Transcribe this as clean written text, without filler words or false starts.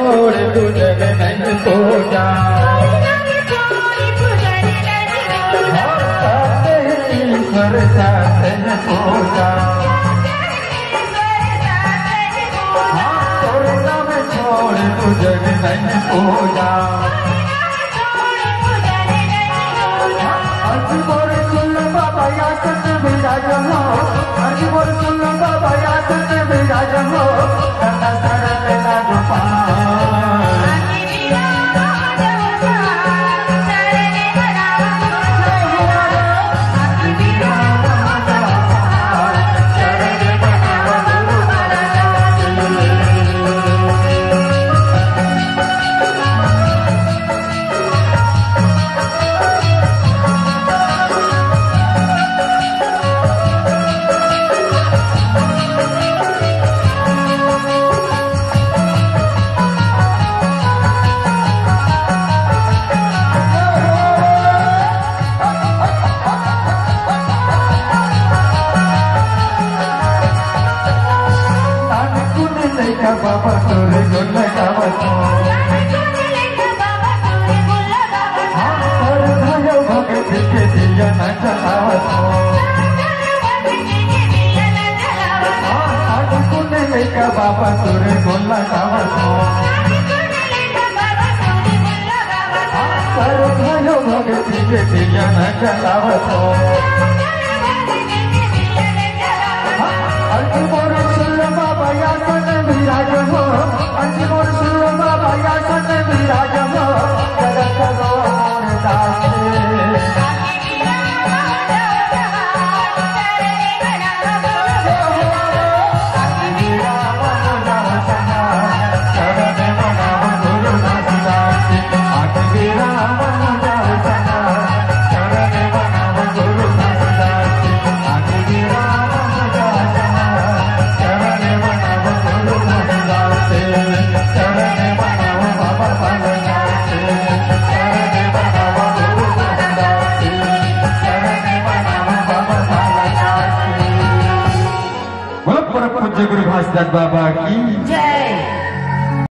छोड़ गुजर नहीं को जा ईश्वर साधन को जा छोड़ गुजर नहीं को जा अजमोर सुन बाबा याद विराज हो अजमोर सुन बाबा याद विराज हो करना सरल बाबा तोरे गुण गावत और भयो भगत के दिया न जलावत आज गुण लेका बाबा तोरे गुण गावत और भयो भगत के दिया न जलावत अजमोर सुन बाबा याद विराज हो अजमोर सुन बाबा याद विराज हो जगत मोर दास गुरु भास्कर बाबा की